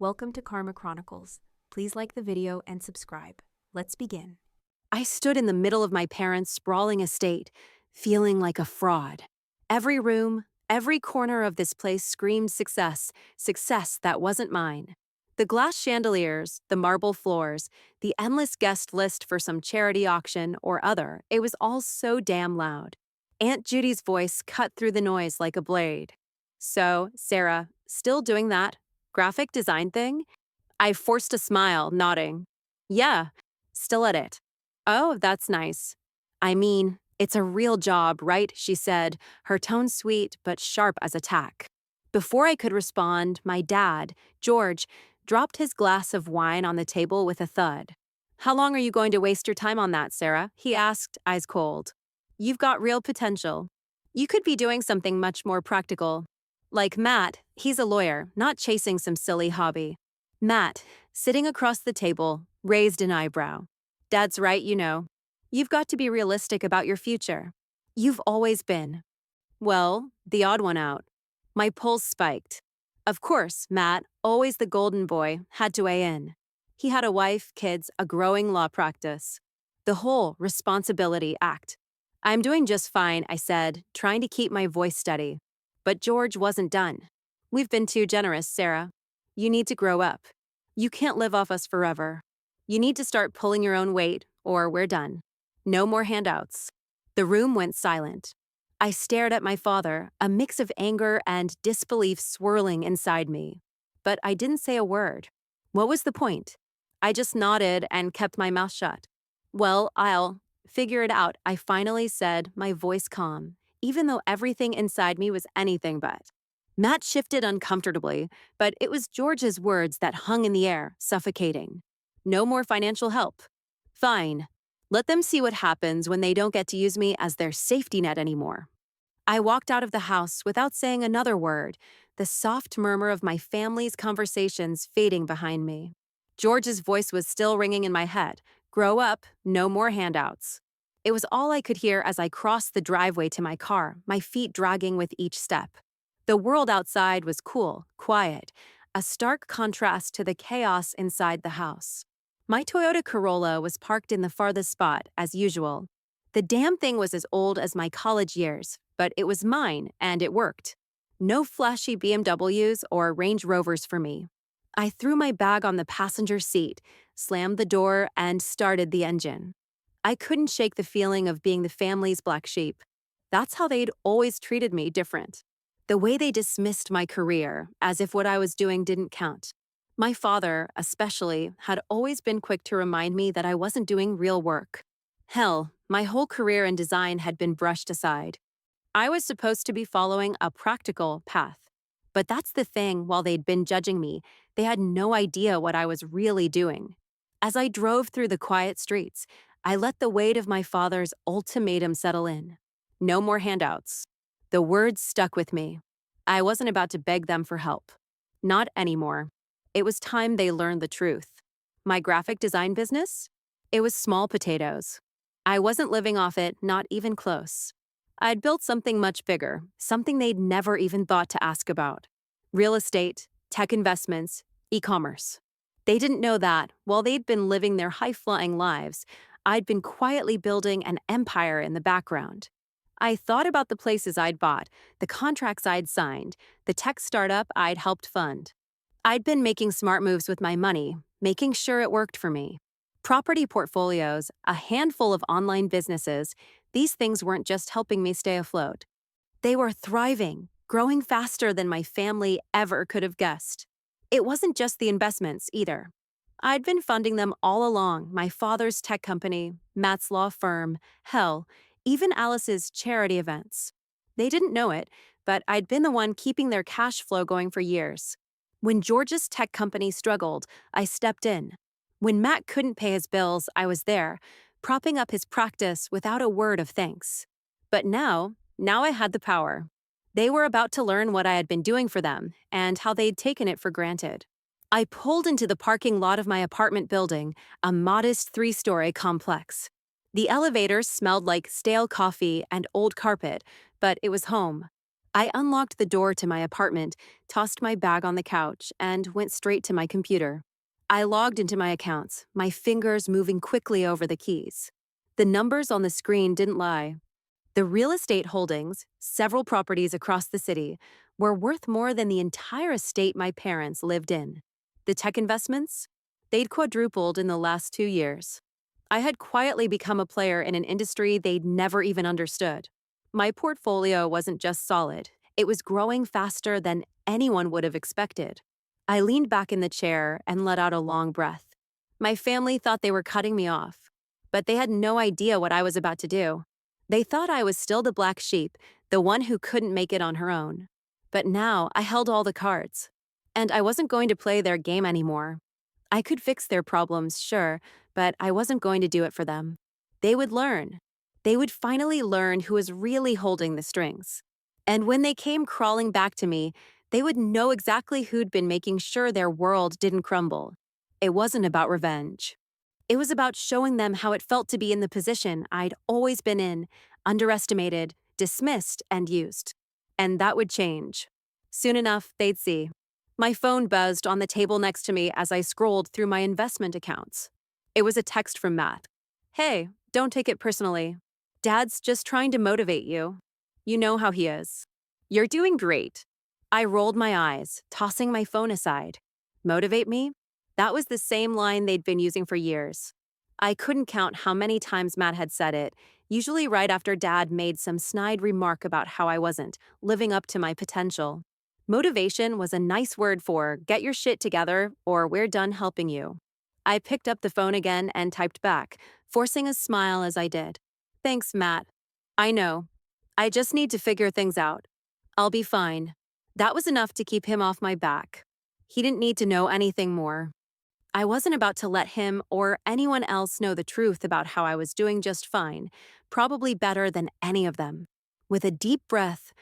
Welcome to Karma Chronicles. Please like the video and subscribe. Let's begin. I stood in the middle of my parents' sprawling estate, feeling like a fraud. Every room, every corner of this place screamed success, success that wasn't mine. The glass chandeliers, the marble floors, the endless guest list for some charity auction or other, it was all so damn loud. Aunt Judy's voice cut through the noise like a blade. So, Sarah, still doing that graphic design thing? I forced a smile, nodding. Yeah, still at it. Oh, that's nice. I mean, it's a real job, right? She said, her tone sweet but sharp as a tack. Before I could respond, my dad, George, dropped his glass of wine on the table with a thud. How long are you going to waste your time on that, Sarah? He asked, eyes cold. You've got real potential. You could be doing something much more practical. Like Matt, he's a lawyer, not chasing some silly hobby. Matt, sitting across the table, raised an eyebrow. Dad's right, you know. You've got to be realistic about your future. You've always been. Well, the odd one out. My pulse spiked. Of course, Matt, always the golden boy, had to weigh in. He had a wife, kids, a growing law practice. The whole responsibility act. I'm doing just fine, I said, trying to keep my voice steady. But George wasn't done. We've been too generous, Sarah. You need to grow up. You can't live off us forever. You need to start pulling your own weight, or we're done. No more handouts. The room went silent. I stared at my father, a mix of anger and disbelief swirling inside me. But I didn't say a word. What was the point? I just nodded and kept my mouth shut. Well, I'll figure it out, I finally said, my voice calm, even though everything inside me was anything but. Matt shifted uncomfortably, but it was George's words that hung in the air, suffocating. No more financial help. Fine. Let them see what happens when they don't get to use me as their safety net anymore. I walked out of the house without saying another word, the soft murmur of my family's conversations fading behind me. George's voice was still ringing in my head. Grow up, no more handouts. It was all I could hear as I crossed the driveway to my car, my feet dragging with each step. The world outside was cool, quiet, a stark contrast to the chaos inside the house. My Toyota Corolla was parked in the farthest spot, as usual. The damn thing was as old as my college years, but it was mine, and it worked. No flashy BMWs or Range Rovers for me. I threw my bag on the passenger seat, slammed the door, and started the engine. I couldn't shake the feeling of being the family's black sheep. That's how they'd always treated me different. The way they dismissed my career, as if what I was doing didn't count. My father, especially, had always been quick to remind me that I wasn't doing real work. Hell, my whole career in design had been brushed aside. I was supposed to be following a practical path. But that's the thing, while they'd been judging me, they had no idea what I was really doing. As I drove through the quiet streets, I let the weight of my father's ultimatum settle in. No more handouts. The words stuck with me. I wasn't about to beg them for help. Not anymore. It was time they learned the truth. My graphic design business? It was small potatoes. I wasn't living off it, not even close. I'd built something much bigger, something they'd never even thought to ask about. Real estate, tech investments, e-commerce. They didn't know that, while they'd been living their high-flying lives, I'd been quietly building an empire in the background. I thought about the places I'd bought, the contracts I'd signed, the tech startup I'd helped fund. I'd been making smart moves with my money, making sure it worked for me. Property portfolios, a handful of online businesses, these things weren't just helping me stay afloat. They were thriving, growing faster than my family ever could have guessed. It wasn't just the investments, either. I'd been funding them all along, my father's tech company, Matt's law firm, hell, even Alice's charity events. They didn't know it, but I'd been the one keeping their cash flow going for years. When George's tech company struggled, I stepped in. When Matt couldn't pay his bills, I was there, propping up his practice without a word of thanks. But now I had the power. They were about to learn what I had been doing for them and how they'd taken it for granted. I pulled into the parking lot of my apartment building, a modest 3-story complex. The elevator smelled like stale coffee and old carpet, but it was home. I unlocked the door to my apartment, tossed my bag on the couch, and went straight to my computer. I logged into my accounts, my fingers moving quickly over the keys. The numbers on the screen didn't lie. The real estate holdings, several properties across the city, were worth more than the entire estate my parents lived in. The tech investments? They'd quadrupled in the last 2 years. I had quietly become a player in an industry they'd never even understood. My portfolio wasn't just solid, it was growing faster than anyone would have expected. I leaned back in the chair and let out a long breath. My family thought they were cutting me off, but they had no idea what I was about to do. They thought I was still the black sheep, the one who couldn't make it on her own. But now I held all the cards. And I wasn't going to play their game anymore. I could fix their problems, sure, but I wasn't going to do it for them. They would learn. They would finally learn who was really holding the strings. And when they came crawling back to me, they would know exactly who'd been making sure their world didn't crumble. It wasn't about revenge. It was about showing them how it felt to be in the position I'd always been in, underestimated, dismissed, and used. And that would change. Soon enough, they'd see. My phone buzzed on the table next to me as I scrolled through my investment accounts. It was a text from Matt. Hey, don't take it personally. Dad's just trying to motivate you. You know how he is. You're doing great. I rolled my eyes, tossing my phone aside. Motivate me? That was the same line they'd been using for years. I couldn't count how many times Matt had said it, usually right after Dad made some snide remark about how I wasn't living up to my potential. Motivation was a nice word for get your shit together or we're done helping you. I picked up the phone again and typed back, forcing a smile as I did. Thanks, Matt. I know. I just need to figure things out. I'll be fine. That was enough to keep him off my back. He didn't need to know anything more. I wasn't about to let him or anyone else know the truth about how I was doing just fine, probably better than any of them. With a deep breath,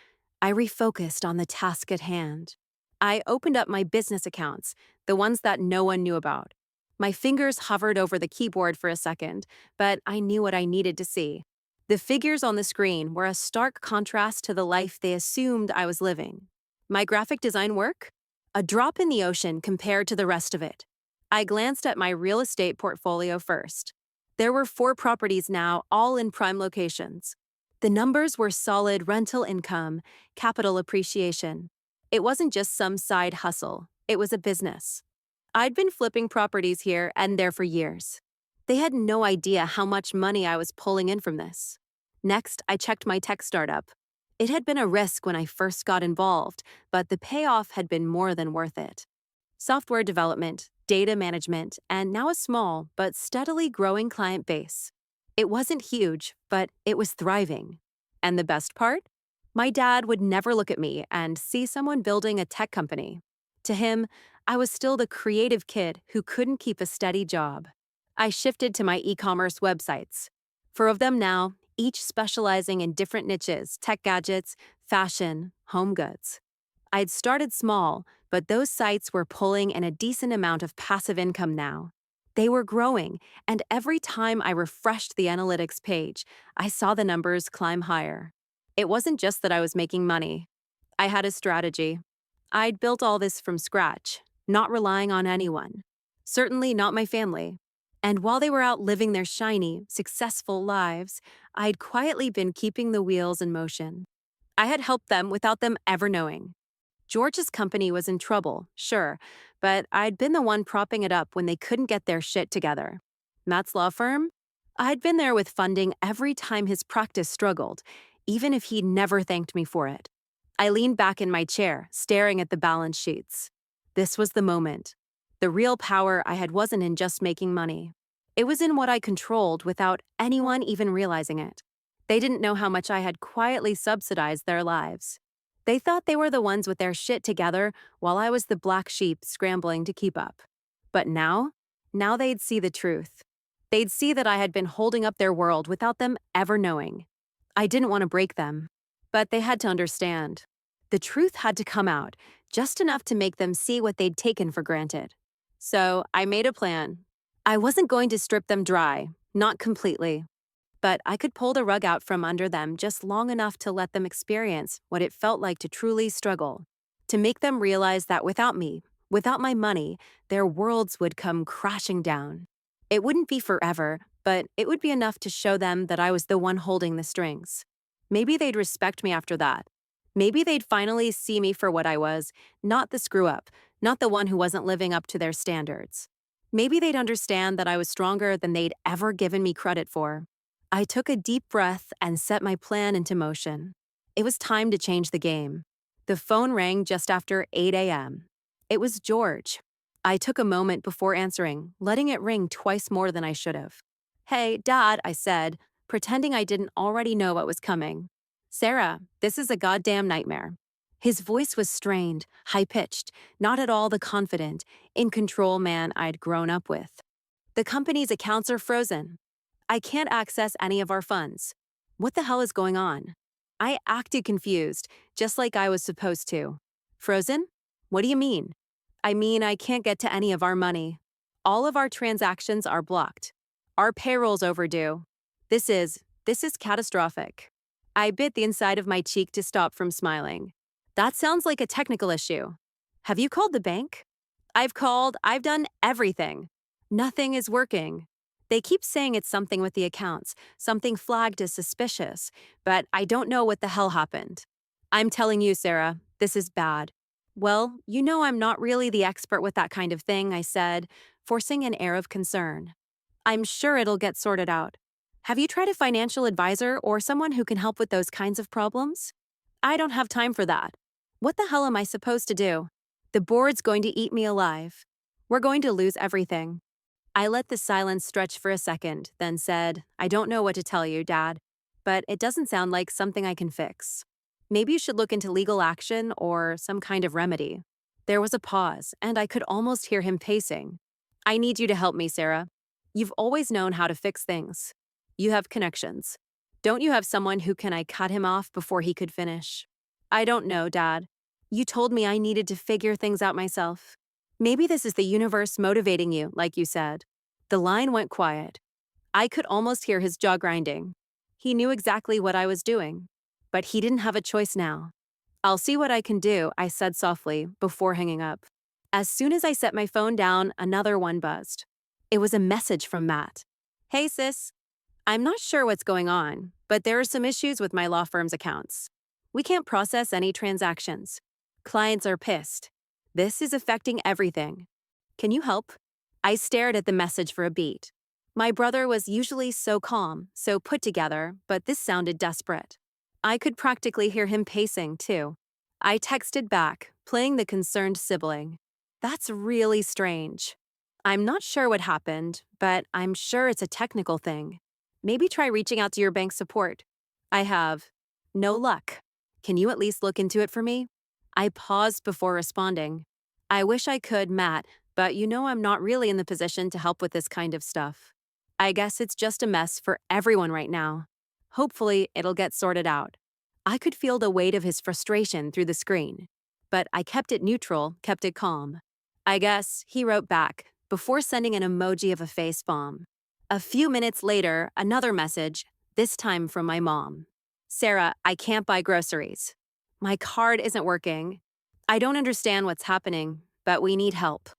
I refocused on the task at hand. I opened up my business accounts, the ones that no one knew about. My fingers hovered over the keyboard for a second, but I knew what I needed to see. The figures on the screen were a stark contrast to the life they assumed I was living. My graphic design work? A drop in the ocean compared to the rest of it. I glanced at my real estate portfolio first. There were 4 properties now, all in prime locations. The numbers were solid rental income, capital appreciation. It wasn't just some side hustle, it was a business. I'd been flipping properties here and there for years. They had no idea how much money I was pulling in from this. Next, I checked my tech startup. It had been a risk when I first got involved, but the payoff had been more than worth it. Software development, data management, and now a small but steadily growing client base. It wasn't huge, but it was thriving. And the best part? My dad would never look at me and see someone building a tech company. To him, I was still the creative kid who couldn't keep a steady job. I shifted to my e-commerce websites. 4 of them now, each specializing in different niches, tech gadgets, fashion, home goods. I'd started small, but those sites were pulling in a decent amount of passive income now. They were growing, and every time I refreshed the analytics page, I saw the numbers climb higher. It wasn't just that I was making money. I had a strategy. I'd built all this from scratch, not relying on anyone. Certainly not my family. And while they were out living their shiny, successful lives, I'd quietly been keeping the wheels in motion. I had helped them without them ever knowing. George's company was in trouble, sure, but I'd been the one propping it up when they couldn't get their shit together. Matt's law firm? I'd been there with funding every time his practice struggled, even if he'd never thanked me for it. I leaned back in my chair, staring at the balance sheets. This was the moment. The real power I had wasn't in just making money. It was in what I controlled without anyone even realizing it. They didn't know how much I had quietly subsidized their lives. They thought they were the ones with their shit together while I was the black sheep scrambling to keep up. But now they'd see the truth. They'd see that I had been holding up their world without them ever knowing. I didn't want to break them, but they had to understand. The truth had to come out, just enough to make them see what they'd taken for granted. So I made a plan. I wasn't going to strip them dry, not completely. but I could pull the rug out from under them just long enough to let them experience what it felt like to truly struggle, to make them realize that without me, without my money, their worlds would come crashing down. It wouldn't be forever, but it would be enough to show them that I was the one holding the strings. Maybe they'd respect me after that. Maybe they'd finally see me for what I was, not the screw up, not the one who wasn't living up to their standards. Maybe they'd understand that I was stronger than they'd ever given me credit for. I took a deep breath and set my plan into motion. It was time to change the game. The phone rang just after 8 a.m. It was George. I took a moment before answering, letting it ring twice more than I should have. "Hey, Dad," I said, pretending I didn't already know what was coming. "Sarah, this is a goddamn nightmare." His voice was strained, high-pitched, not at all the confident, in-control man I'd grown up with. "The company's accounts are frozen. I can't access any of our funds. What the hell is going on?" I acted confused, just like I was supposed to. "Frozen? What do you mean?" "I mean, I can't get to any of our money. All of our transactions are blocked. Our payroll's overdue. This is catastrophic." I bit the inside of my cheek to stop from smiling. "That sounds like a technical issue. Have you called the bank?" I've done everything. Nothing is working. They keep saying it's something with the accounts, something flagged as suspicious, but I don't know what the hell happened. I'm telling you, Sarah, this is bad." "Well, you know I'm not really the expert with that kind of thing," I said, forcing an air of concern. "I'm sure it'll get sorted out. Have you tried a financial advisor or someone who can help with those kinds of problems?" "I don't have time for that. What the hell am I supposed to do? The board's going to eat me alive. We're going to lose everything." I let the silence stretch for a second, then said, "I don't know what to tell you, Dad, but it doesn't sound like something I can fix. Maybe you should look into legal action or some kind of remedy." There was a pause, and I could almost hear him pacing. "I need you to help me, Sarah. You've always known how to fix things. You have connections. Don't you have someone who can I cut him off before he could finish?" "I don't know, Dad. You told me I needed to figure things out myself. Maybe this is the universe motivating you, like you said." The line went quiet. I could almost hear his jaw grinding. He knew exactly what I was doing. But he didn't have a choice now. "I'll see what I can do," I said softly, before hanging up. As soon as I set my phone down, another one buzzed. It was a message from Matt. "Hey, sis. I'm not sure what's going on, but there are some issues with my law firm's accounts. We can't process any transactions. Clients are pissed. This is affecting everything. Can you help?" I stared at the message for a beat. My brother was usually so calm, so put together, but this sounded desperate. I could practically hear him pacing, too. I texted back, playing the concerned sibling. "That's really strange. I'm not sure what happened, but I'm sure it's a technical thing. Maybe try reaching out to your bank support." "I have. No luck. Can you at least look into it for me?" I paused before responding. "I wish I could, Matt, but you know I'm not really in the position to help with this kind of stuff. I guess it's just a mess for everyone right now. Hopefully, it'll get sorted out." I could feel the weight of his frustration through the screen, but I kept it neutral, kept it calm. "I guess," he wrote back, before sending an emoji of a face bomb. A few minutes later, another message, this time from my mom. "Sarah, I can't buy groceries. My card isn't working. I don't understand what's happening, but we need help."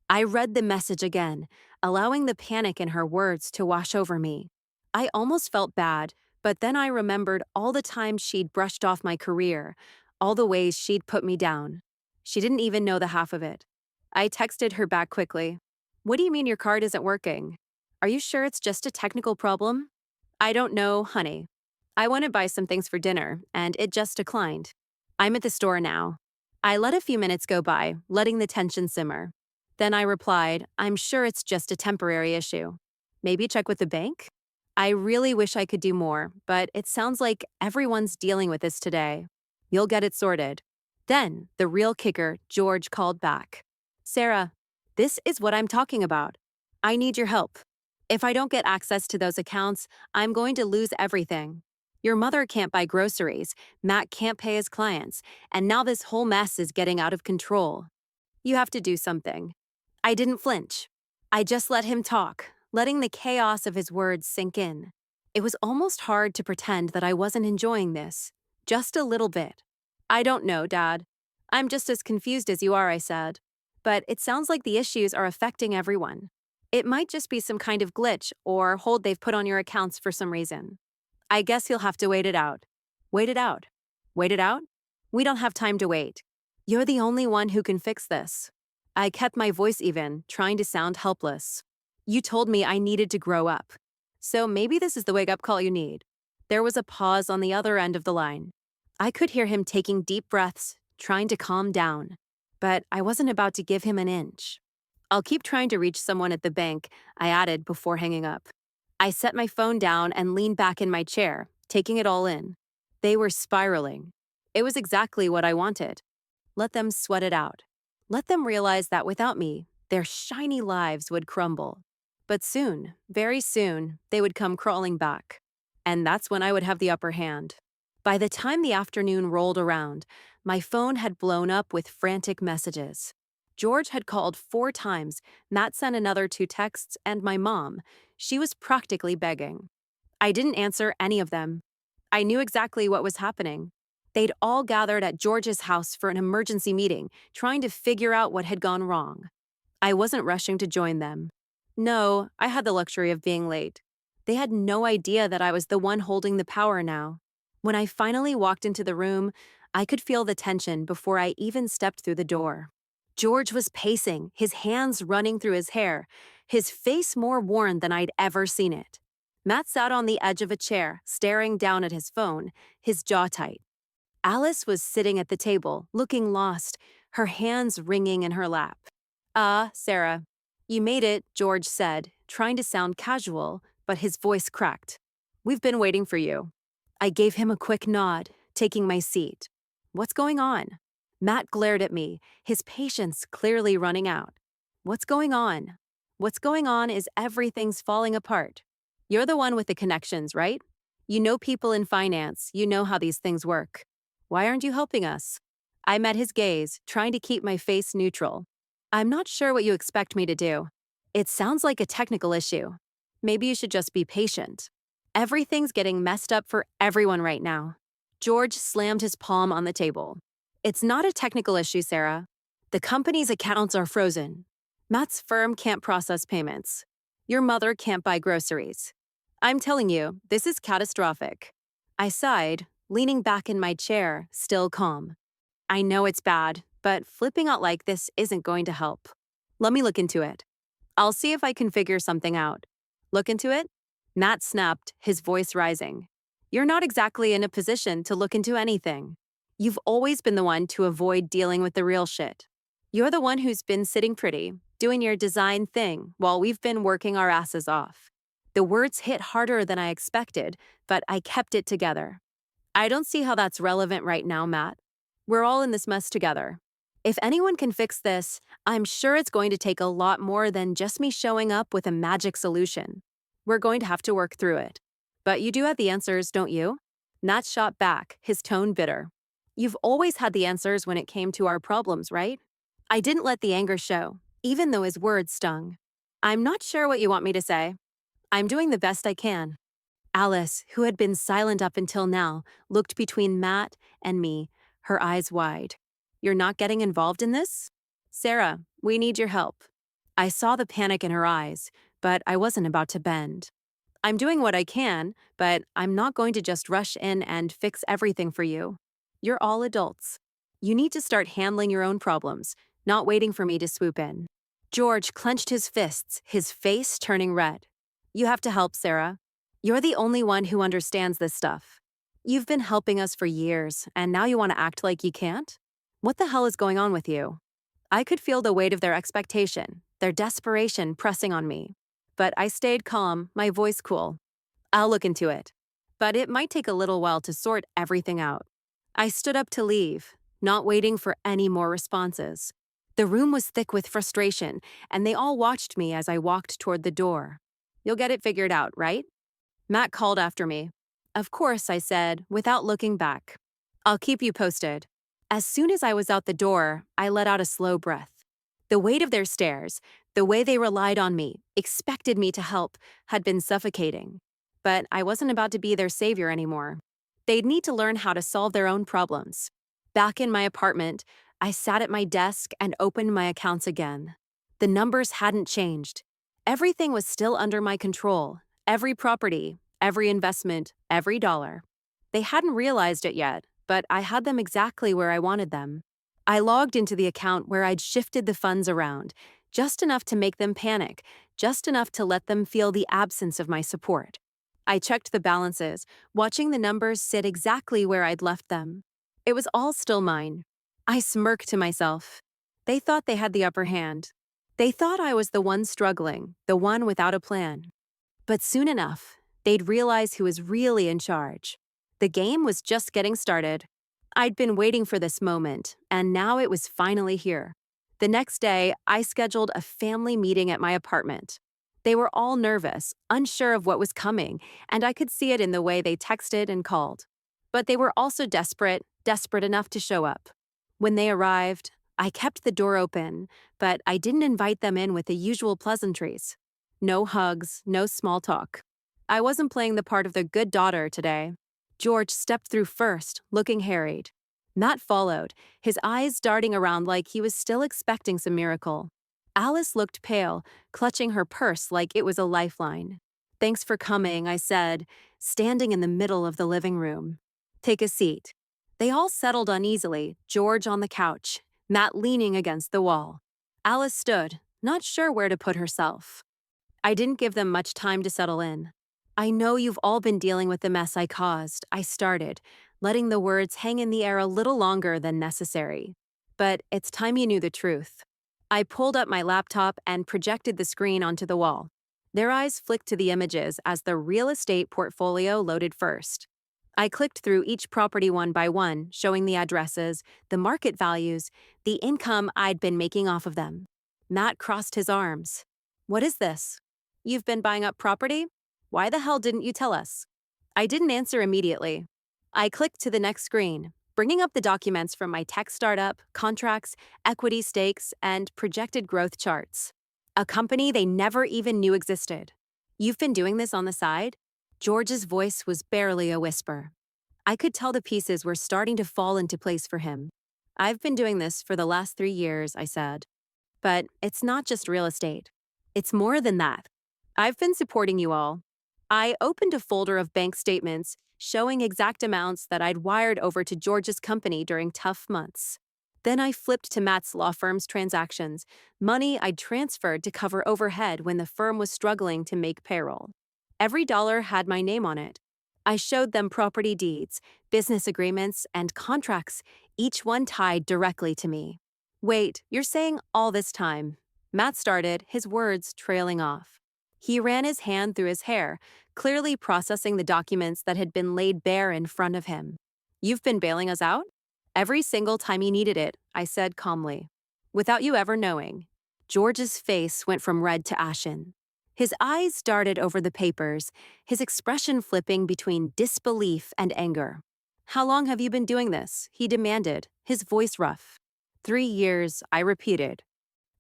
I read the message again, allowing the panic in her words to wash over me. I almost felt bad, but then I remembered all the times she'd brushed off my career, all the ways she'd put me down. She didn't even know the half of it. I texted her back quickly. "What do you mean your card isn't working? Are you sure it's just a technical problem?" "I don't know, honey. I want to buy some things for dinner, and it just declined. I'm at the store now." I let a few minutes go by, letting the tension simmer. Then I replied, "I'm sure it's just a temporary issue. Maybe check with the bank?" I really wish I could do more, but it sounds like everyone's dealing with this today. "You'll get it sorted." Then, the real kicker, George called back. "Sarah, this is what I'm talking about. I need your help. If I don't get access to those accounts, I'm going to lose everything. Your mother can't buy groceries, Matt can't pay his clients, and now this whole mess is getting out of control. You have to do something." I didn't flinch. I just let him talk, letting the chaos of his words sink in. It was almost hard to pretend that I wasn't enjoying this. Just a little bit. I don't know, Dad. I'm just as confused as you are, I said. But it sounds like the issues are affecting everyone. It might just be some kind of glitch or hold they've put on your accounts for some reason. I guess you'll have to wait it out. Wait it out. Wait it out? We don't have time to wait. You're the only one who can fix this. I kept my voice even, trying to sound helpless. You told me I needed to grow up. So maybe this is the wake-up call you need. There was a pause on the other end of the line. I could hear him taking deep breaths, trying to calm down. But I wasn't about to give him an inch. I'll keep trying to reach someone at the bank, I added before hanging up. I set my phone down and leaned back in my chair, taking it all in. They were spiraling. It was exactly what I wanted. Let them sweat it out. Let them realize that without me, their shiny lives would crumble. But soon, very soon, they would come crawling back. And that's when I would have the upper hand. By the time the afternoon rolled around, my phone had blown up with frantic messages. George had called 4 times, Matt sent another 2 texts, and my mom. She was practically begging. I didn't answer any of them. I knew exactly what was happening. They'd all gathered at George's house for an emergency meeting, trying to figure out what had gone wrong. I wasn't rushing to join them. No, I had the luxury of being late. They had no idea that I was the one holding the power now. When I finally walked into the room, I could feel the tension before I even stepped through the door. George was pacing, his hands running through his hair, his face more worn than I'd ever seen it. Matt sat on the edge of a chair, staring down at his phone, his jaw tight. Alice was sitting at the table, looking lost, her hands wringing in her lap. Sarah. You made it, George said, trying to sound casual, but his voice cracked. We've been waiting for you. I gave him a quick nod, taking my seat. What's going on? Matt glared at me, his patience clearly running out. What's going on? What's going on is everything's falling apart. You're the one with the connections, right? You know people in finance, you know how these things work. Why aren't you helping us? I met his gaze, trying to keep my face neutral. I'm not sure what you expect me to do. It sounds like a technical issue. Maybe you should just be patient. Everything's getting messed up for everyone right now. George slammed his palm on the table. It's not a technical issue, Sarah. The company's accounts are frozen. Matt's firm can't process payments. Your mother can't buy groceries. I'm telling you, this is catastrophic. I sighed, leaning back in my chair, still calm. I know it's bad, but flipping out like this isn't going to help. Let me look into it. I'll see if I can figure something out. Look into it? Matt snapped, his voice rising. You're not exactly in a position to look into anything. You've always been the one to avoid dealing with the real shit. You're the one who's been sitting pretty, doing your design thing, while we've been working our asses off. The words hit harder than I expected, but I kept it together. I don't see how that's relevant right now, Matt. We're all in this mess together. If anyone can fix this, I'm sure it's going to take a lot more than just me showing up with a magic solution. We're going to have to work through it. But you do have the answers, don't you? Matt shot back, his tone bitter. You've always had the answers when it came to our problems, right? I didn't let the anger show, even though his words stung. I'm not sure what you want me to say. I'm doing the best I can. Alice, who had been silent up until now, looked between Matt and me, her eyes wide. You're not getting involved in this? Sarah, we need your help. I saw the panic in her eyes, but I wasn't about to bend. I'm doing what I can, but I'm not going to just rush in and fix everything for you. You're all adults. You need to start handling your own problems, not waiting for me to swoop in. George clenched his fists, his face turning red. You have to help, Sarah. You're the only one who understands this stuff. You've been helping us for years, and now you want to act like you can't? What the hell is going on with you? I could feel the weight of their expectation, their desperation pressing on me. But I stayed calm, my voice cool. I'll look into it. But it might take a little while to sort everything out. I stood up to leave, not waiting for any more responses. The room was thick with frustration, and they all watched me as I walked toward the door. You'll get it figured out, right? Matt called after me. Of course, I said, without looking back. I'll keep you posted. As soon as I was out the door, I let out a slow breath. The weight of their stares, the way they relied on me, expected me to help, had been suffocating. but I wasn't about to be their savior anymore. They'd need to learn how to solve their own problems. Back in my apartment, I sat at my desk and opened my accounts again. The numbers hadn't changed. Everything was still under my control. Every property, every investment, every dollar. They hadn't realized it yet, but I had them exactly where I wanted them. I logged into the account where I'd shifted the funds around, just enough to make them panic, just enough to let them feel the absence of my support. I checked the balances, watching the numbers sit exactly where I'd left them. It was all still mine. I smirked to myself. They thought they had the upper hand. They thought I was the one struggling, the one without a plan. But soon enough, they'd realize who was really in charge. The game was just getting started. I'd been waiting for this moment, and now it was finally here. The next day, I scheduled a family meeting at my apartment. They were all nervous, unsure of what was coming, and I could see it in the way they texted and called. But they were also desperate, desperate enough to show up. When they arrived, I kept the door open, but I didn't invite them in with the usual pleasantries. No hugs, no small talk. I wasn't playing the part of the good daughter today. George stepped through first, looking harried. Matt followed, his eyes darting around like he was still expecting some miracle. Alice looked pale, clutching her purse like it was a lifeline. "Thanks for coming," I said, standing in the middle of the living room. "Take a seat." They all settled uneasily, George on the couch, Matt leaning against the wall. Alice stood, not sure where to put herself. I didn't give them much time to settle in. "I know you've all been dealing with the mess I caused," I started, letting the words hang in the air a little longer than necessary. "But it's time you knew the truth." I pulled up my laptop and projected the screen onto the wall. Their eyes flicked to the images as the real estate portfolio loaded first. I clicked through each property one by one, showing the addresses, the market values, the income I'd been making off of them. Matt crossed his arms. "What is this? You've been buying up property? Why the hell didn't you tell us?" I didn't answer immediately. I clicked to the next screen, bringing up the documents from my tech startup, contracts, equity stakes, and projected growth charts. A company they never even knew existed. "You've been doing this on the side?" George's voice was barely a whisper. I could tell the pieces were starting to fall into place for him. "I've been doing this for the last 3 years," I said. "But it's not just real estate. It's more than that. I've been supporting you all." I opened a folder of bank statements showing exact amounts that I'd wired over to George's company during tough months. Then I flipped to Matt's law firm's transactions, money I'd transferred to cover overhead when the firm was struggling to make payroll. Every dollar had my name on it. I showed them property deeds, business agreements, and contracts, each one tied directly to me. "Wait, you're saying all this time?" Matt started, his words trailing off. He ran his hand through his hair, clearly processing the documents that had been laid bare in front of him. "You've been bailing us out?" "Every single time you needed it," I said calmly. "Without you ever knowing." George's face went from red to ashen. His eyes darted over the papers, his expression flipping between disbelief and anger. "How long have you been doing this?" he demanded, his voice rough. 3 years, I repeated.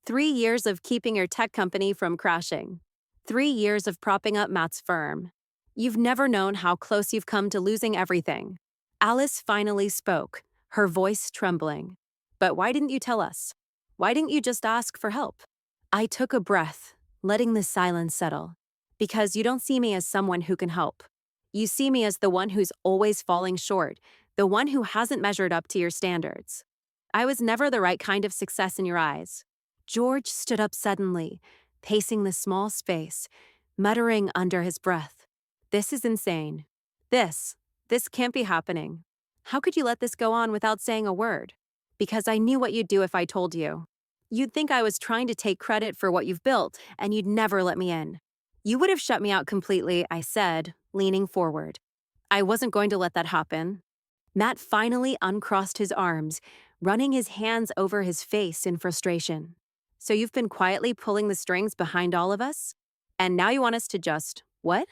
3 years of keeping your tech company from crashing. 3 years of propping up Matt's firm. You've never known how close you've come to losing everything." Alice finally spoke, her voice trembling. "But why didn't you tell us? Why didn't you just ask for help?" I took a breath, letting the silence settle. "Because you don't see me as someone who can help. You see me as the one who's always falling short, the one who hasn't measured up to your standards. I was never the right kind of success in your eyes." George stood up suddenly, pacing the small space, muttering under his breath. "This is insane. This can't be happening. How could you let this go on without saying a word?" "Because I knew what you'd do if I told you. You'd think I was trying to take credit for what you've built, and you'd never let me in. You would have shut me out completely," I said, leaning forward. "I wasn't going to let that happen." Matt finally uncrossed his arms, running his hands over his face in frustration. "So you've been quietly pulling the strings behind all of us? And now you want us to just, what?"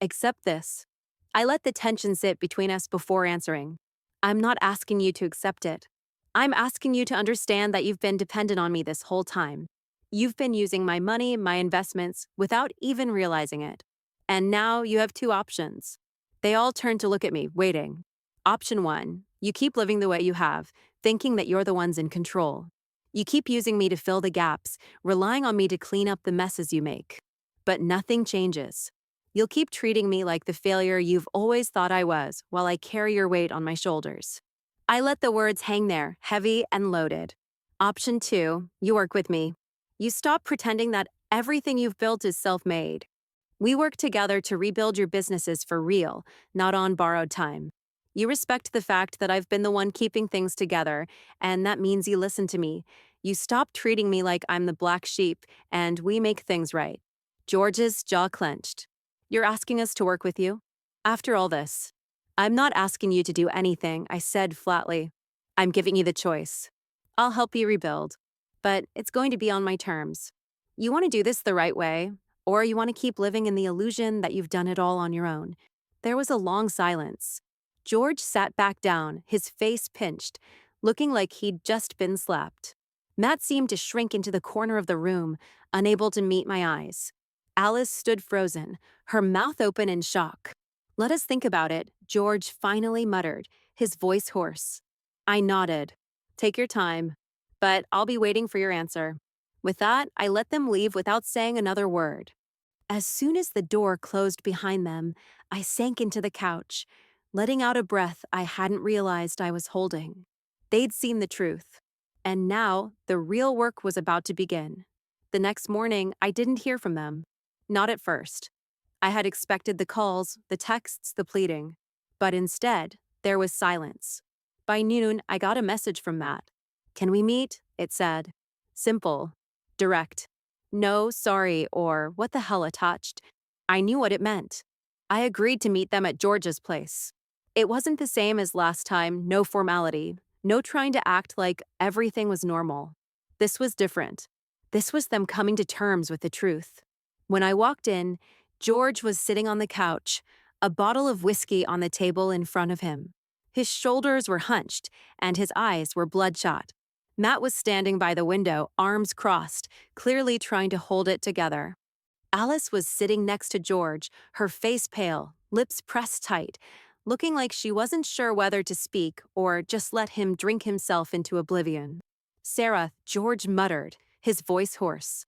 "Accept this." I let the tension sit between us before answering. "I'm not asking you to accept it. I'm asking you to understand that you've been dependent on me this whole time. You've been using my money, my investments, without even realizing it. And now you have two options. They all turned to look at me, waiting. Option one, you keep living the way you have, thinking that you're the ones in control. You keep using me to fill the gaps, relying on me to clean up the messes you make. But nothing changes. You'll keep treating me like the failure you've always thought I was while I carry your weight on my shoulders. I let the words hang there, heavy and loaded. Option two, you work with me. You stop pretending that everything you've built is self-made. We work together to rebuild your businesses for real, not on borrowed time. You respect the fact that I've been the one keeping things together, and that means you listen to me. You stop treating me like I'm the black sheep, and we make things right. George's jaw clenched. You're asking us to work with you? After all this, I'm not asking you to do anything, I said flatly. I'm giving you the choice. I'll help you rebuild, but it's going to be on my terms. You want to do this the right way, or you want to keep living in the illusion that you've done it all on your own. There was a long silence. George sat back down, his face pinched, looking like he'd just been slapped. Matt seemed to shrink into the corner of the room, unable to meet my eyes. Alice stood frozen, her mouth open in shock. Let us think about it, George finally muttered, his voice hoarse. I nodded. Take your time, but I'll be waiting for your answer. With that, I let them leave without saying another word. As soon as the door closed behind them, I sank into the couch, letting out a breath I hadn't realized I was holding. They'd seen the truth, and now the real work was about to begin. The next morning, I didn't hear from them. Not at first. I had expected the calls, the texts, the pleading. But instead, there was silence. By noon, I got a message from Matt. Can we meet? It said. Simple. Direct. No, sorry, or what the hell attached. I knew what it meant. I agreed to meet them at George's place. It wasn't the same as last time, no formality, no trying to act like everything was normal. This was different. This was them coming to terms with the truth. When I walked in, George was sitting on the couch, a bottle of whiskey on the table in front of him. His shoulders were hunched, and his eyes were bloodshot. Matt was standing by the window, arms crossed, clearly trying to hold it together. Alice was sitting next to George, her face pale, lips pressed tight, looking like she wasn't sure whether to speak or just let him drink himself into oblivion. Sarah, George muttered, his voice hoarse.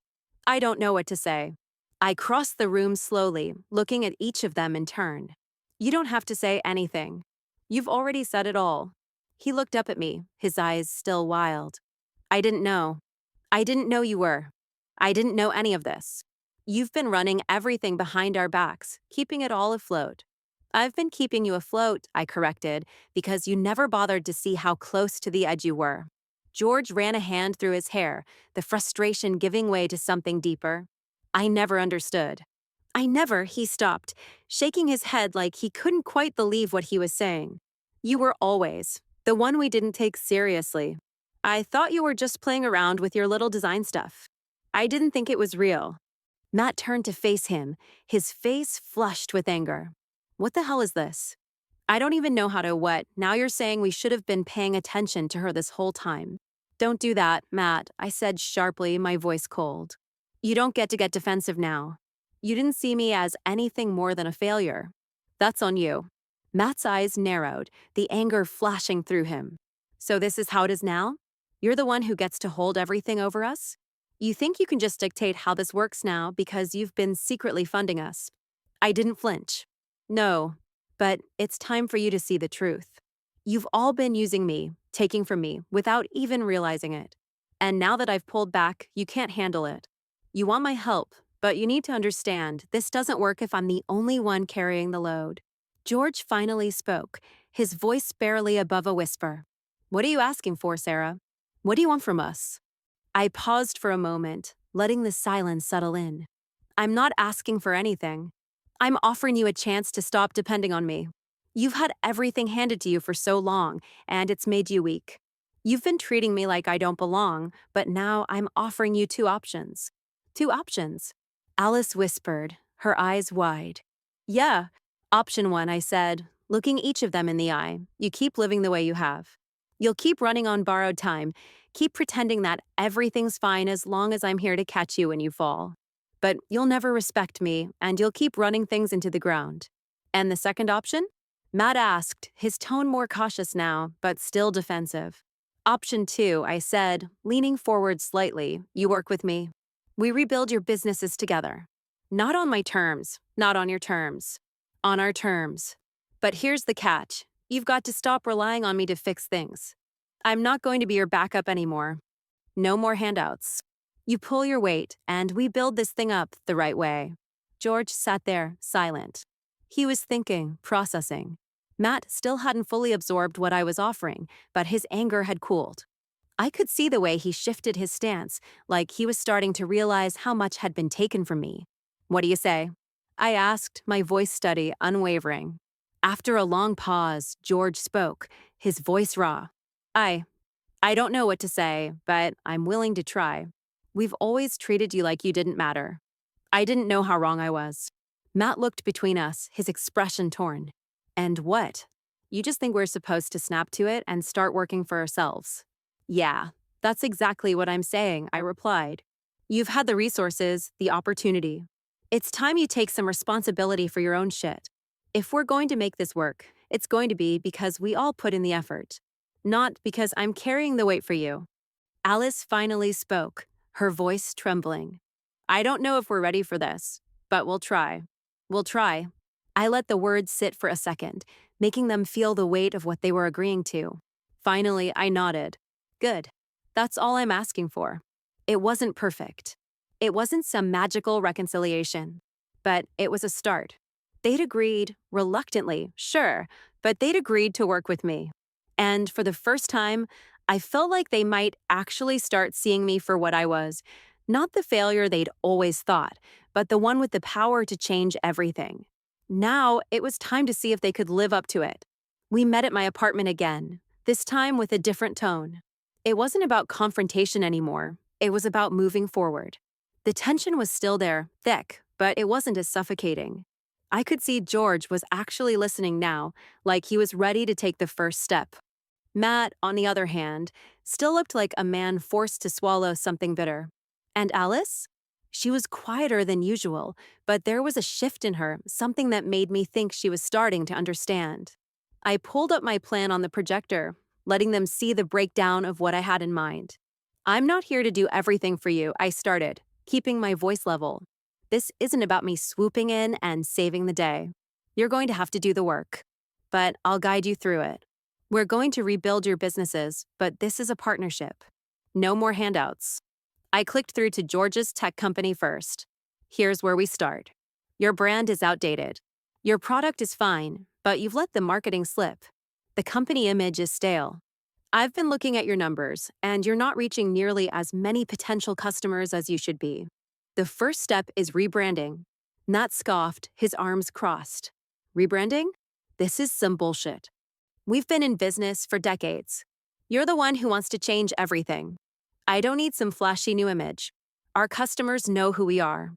I don't know what to say. I crossed the room slowly, looking at each of them in turn. You don't have to say anything. You've already said it all. He looked up at me, his eyes still wild. I didn't know. I didn't know you were. I didn't know any of this. You've been running everything behind our backs, keeping it all afloat. I've been keeping you afloat, I corrected, because you never bothered to see how close to the edge you were. George ran a hand through his hair, the frustration giving way to something deeper. I never understood. He stopped, shaking his head like he couldn't quite believe what he was saying. You were always the one we didn't take seriously. I thought you were just playing around with your little design stuff. I didn't think it was real. Matt turned to face him, his face flushed with anger. What the hell is this? I don't even know how to what. Now you're saying we should have been paying attention to her this whole time. Don't do that, Matt, I said sharply, my voice cold. You don't get to get defensive now. You didn't see me as anything more than a failure. That's on you. Matt's eyes narrowed, the anger flashing through him. So this is how it is now? You're the one who gets to hold everything over us? You think you can just dictate how this works now because you've been secretly funding us. I didn't flinch. No, but it's time for you to see the truth. You've all been using me, taking from me, without even realizing it. And now that I've pulled back, you can't handle it. You want my help, but you need to understand this doesn't work if I'm the only one carrying the load. George finally spoke, his voice barely above a whisper. What are you asking for, Sarah? What do you want from us? I paused for a moment, letting the silence settle in. I'm not asking for anything. I'm offering you a chance to stop depending on me. You've had everything handed to you for so long, and it's made you weak. You've been treating me like I don't belong, but now I'm offering you two options. Two options. Alice whispered, her eyes wide. Yeah, option one, I said, looking each of them in the eye. You keep living the way you have. You'll keep running on borrowed time, keep pretending that everything's fine as long as I'm here to catch you when you fall. but you'll never respect me and you'll keep running things into the ground. And the second option? Matt asked, his tone more cautious now, but still defensive. Option two, I said, leaning forward slightly. You work with me. We rebuild your businesses together. Not on my terms, not on your terms. On our terms. But here's the catch. You've got to stop relying on me to fix things. I'm not going to be your backup anymore. No more handouts. You pull your weight, and we build this thing up the right way. George sat there, silent. He was thinking, processing. Matt still hadn't fully absorbed what I was offering, but his anger had cooled. I could see the way he shifted his stance, like he was starting to realize how much had been taken from me. What do you say? I asked, my voice steady, unwavering. After a long pause, George spoke, his voice raw. I don't know what to say, but I'm willing to try. We've always treated you like you didn't matter. I didn't know how wrong I was. Matt looked between us, his expression torn. And what? You just think we're supposed to snap to it and start working for ourselves? Yeah, that's exactly what I'm saying, I replied. You've had the resources, the opportunity. It's time you take some responsibility for your own shit. If we're going to make this work, it's going to be because we all put in the effort. Not because I'm carrying the weight for you. Alice finally spoke, her voice trembling. I don't know if we're ready for this, but we'll try. We'll try. I let the words sit for a second, making them feel the weight of what they were agreeing to. Finally, I nodded. Good. That's all I'm asking for. It wasn't perfect. It wasn't some magical reconciliation. But it was a start. They'd agreed, reluctantly, sure, but they'd agreed to work with me. And for the first time, I felt like they might actually start seeing me for what I was. Not the failure they'd always thought, but the one with the power to change everything. Now, it was time to see if they could live up to it. We met at my apartment again, this time with a different tone. It wasn't about confrontation anymore. It was about moving forward. The tension was still there, thick, but it wasn't as suffocating. I could see George was actually listening now, like he was ready to take the first step. Matt, on the other hand, still looked like a man forced to swallow something bitter. And Alice? She was quieter than usual, but there was a shift in her, something that made me think she was starting to understand. I pulled up my plan on the projector, letting them see the breakdown of what I had in mind. I'm not here to do everything for you, I started, keeping my voice level. This isn't about me swooping in and saving the day. You're going to have to do the work. But I'll guide you through it. We're going to rebuild your businesses, but this is a partnership. No more handouts. I clicked through to George's tech company first. Here's where we start. Your brand is outdated. Your product is fine, but you've let the marketing slip. The company image is stale. I've been looking at your numbers, and you're not reaching nearly as many potential customers as you should be. The first step is rebranding. Nat scoffed, his arms crossed. Rebranding? This is some bullshit. We've been in business for decades. You're the one who wants to change everything. I don't need some flashy new image. Our customers know who we are.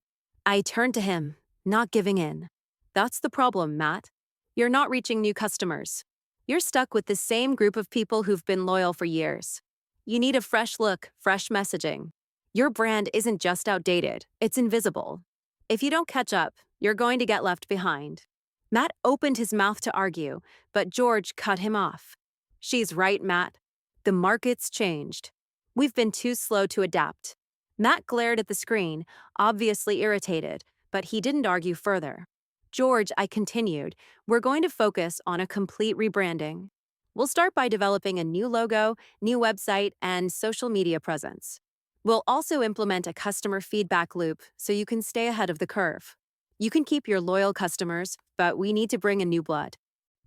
I turned to him, not giving in. That's the problem, Matt. You're not reaching new customers. You're stuck with the same group of people who've been loyal for years. You need a fresh look, fresh messaging. Your brand isn't just outdated, it's invisible. If you don't catch up, you're going to get left behind. Matt opened his mouth to argue, but George cut him off. She's right, Matt. The market's changed. We've been too slow to adapt. Matt glared at the screen, obviously irritated, but he didn't argue further. George, I continued, we're going to focus on a complete rebranding. We'll start by developing a new logo, new website, and social media presence. We'll also implement a customer feedback loop so you can stay ahead of the curve. You can keep your loyal customers, but we need to bring in new blood.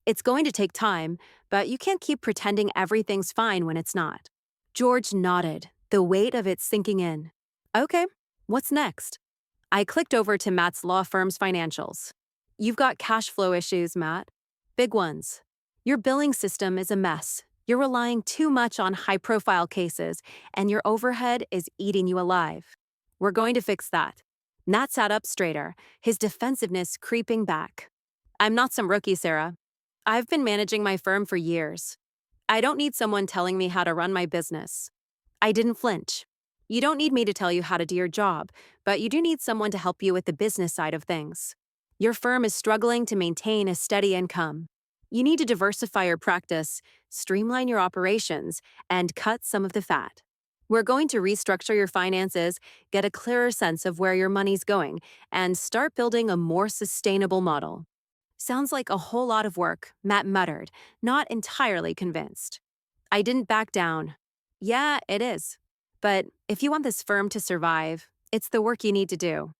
It's going to take time, but you can't keep pretending everything's fine when it's not. George nodded, the weight of it sinking in. Okay, what's next? I clicked over to Matt's law firm's financials. You've got cash flow issues, Matt. Big ones. Your billing system is a mess. You're relying too much on high-profile cases, and your overhead is eating you alive. We're going to fix that. Matt sat up straighter, his defensiveness creeping back. I'm not some rookie, Sarah. I've been managing my firm for years. I don't need someone telling me how to run my business. I didn't flinch. You don't need me to tell you how to do your job, but you do need someone to help you with the business side of things. Your firm is struggling to maintain a steady income. You need to diversify your practice, streamline your operations, and cut some of the fat. We're going to restructure your finances, get a clearer sense of where your money's going, and start building a more sustainable model. Sounds like a whole lot of work, Matt muttered, not entirely convinced. I didn't back down. Yeah, it is. But if you want this firm to survive, it's the work you need to do.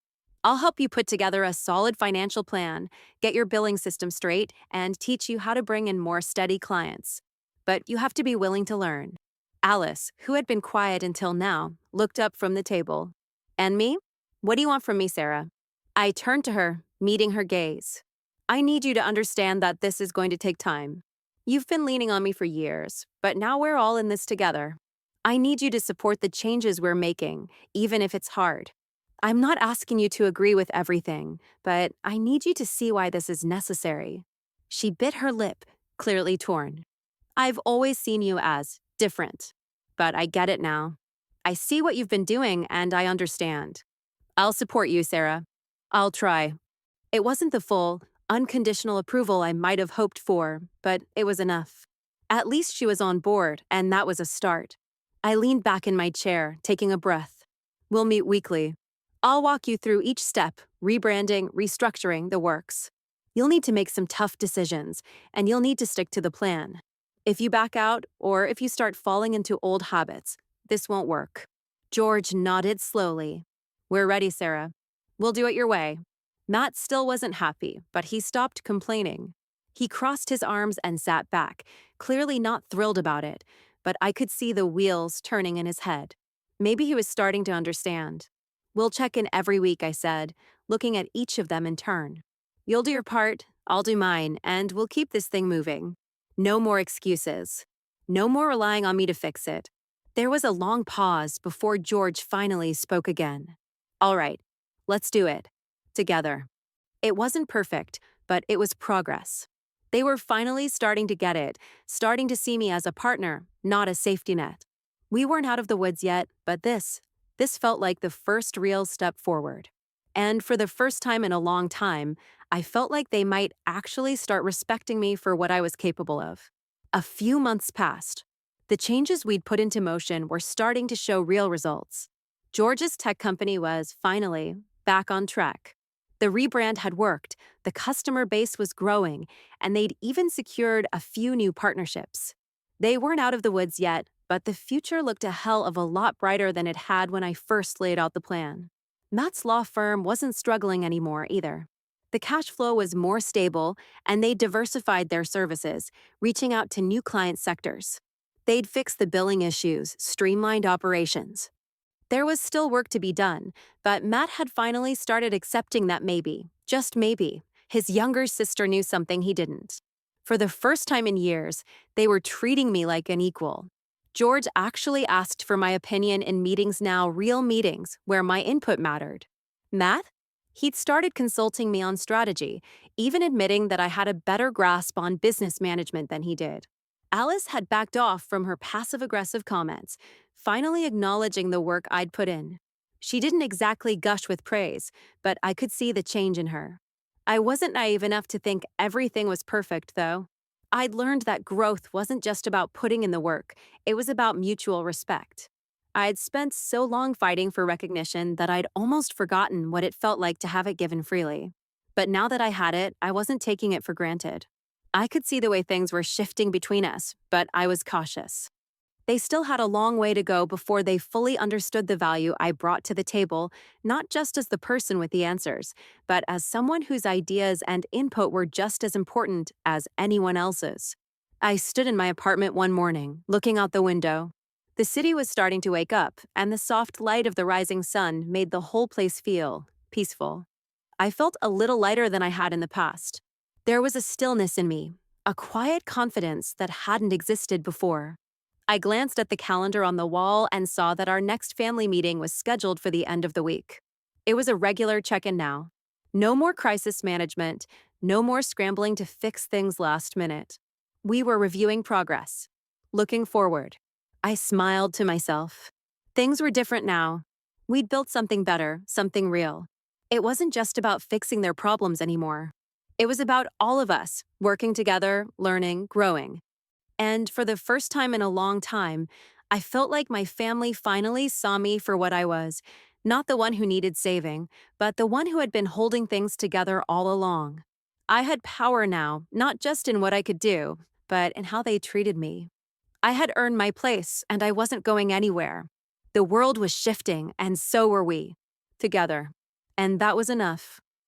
I'll help you put together a solid financial plan, get your billing system straight, and teach you how to bring in more steady clients. But you have to be willing to learn. Alice, who had been quiet until now, looked up from the table. And me? What do you want from me, Sarah? I turned to her, meeting her gaze. I need you to understand that this is going to take time. You've been leaning on me for years, but now we're all in this together. I need you to support the changes we're making, even if it's hard. I'm not asking you to agree with everything, but I need you to see why this is necessary. She bit her lip, clearly torn. I've always seen you as different, but I get it now. I see what you've been doing and I understand. I'll support you, Sarah. I'll try. It wasn't the full, unconditional approval I might have hoped for, but it was enough. At least she was on board, and that was a start. I leaned back in my chair, taking a breath. We'll meet weekly. I'll walk you through each step, rebranding, restructuring the works. You'll need to make some tough decisions, and you'll need to stick to the plan. If you back out, or if you start falling into old habits, this won't work. George nodded slowly. We're ready, Sarah. We'll do it your way. Matt still wasn't happy, but he stopped complaining. He crossed his arms and sat back, clearly not thrilled about it, but I could see the wheels turning in his head. Maybe he was starting to understand. We'll check in every week, I said, looking at each of them in turn. You'll do your part, I'll do mine, and we'll keep this thing moving. No more excuses. No more relying on me to fix it. There was a long pause before George finally spoke again. All right, let's do it. Together. It wasn't perfect, but it was progress. They were finally starting to get it, starting to see me as a partner, not a safety net. We weren't out of the woods yet, but this felt like the first real step forward. And for the first time in a long time, I felt like they might actually start respecting me for what I was capable of. A few months passed. The changes we'd put into motion were starting to show real results. George's tech company was, finally, back on track. The rebrand had worked, the customer base was growing, and they'd even secured a few new partnerships. They weren't out of the woods yet, but the future looked a hell of a lot brighter than it had when I first laid out the plan. Matt's law firm wasn't struggling anymore either. The cash flow was more stable, and they diversified their services, reaching out to new client sectors. They'd fixed the billing issues, streamlined operations. There was still work to be done, but Matt had finally started accepting that maybe, just maybe, his younger sister knew something he didn't. For the first time in years, they were treating me like an equal. George actually asked for my opinion in meetings now, real meetings, where my input mattered. Matt? He'd started consulting me on strategy, even admitting that I had a better grasp on business management than he did. Alice had backed off from her passive-aggressive comments, finally acknowledging the work I'd put in. She didn't exactly gush with praise, but I could see the change in her. I wasn't naive enough to think everything was perfect, though. I'd learned that growth wasn't just about putting in the work, it was about mutual respect. I'd spent so long fighting for recognition that I'd almost forgotten what it felt like to have it given freely. But now that I had it, I wasn't taking it for granted. I could see the way things were shifting between us, but I was cautious. They still had a long way to go before they fully understood the value I brought to the table, not just as the person with the answers, but as someone whose ideas and input were just as important as anyone else's. I stood in my apartment one morning, looking out the window. The city was starting to wake up, and the soft light of the rising sun made the whole place feel peaceful. I felt a little lighter than I had in the past. There was a stillness in me, a quiet confidence that hadn't existed before. I glanced at the calendar on the wall and saw that our next family meeting was scheduled for the end of the week. It was a regular check-in now. No more crisis management, no more scrambling to fix things last minute. We were reviewing progress, looking forward. I smiled to myself. Things were different now. We'd built something better, something real. It wasn't just about fixing their problems anymore. It was about all of us working together, learning, growing. And for the first time in a long time, I felt like my family finally saw me for what I was, not the one who needed saving, but the one who had been holding things together all along. I had power now, not just in what I could do, but in how they treated me. I had earned my place, and I wasn't going anywhere. The world was shifting, and so were we. Together. And that was enough.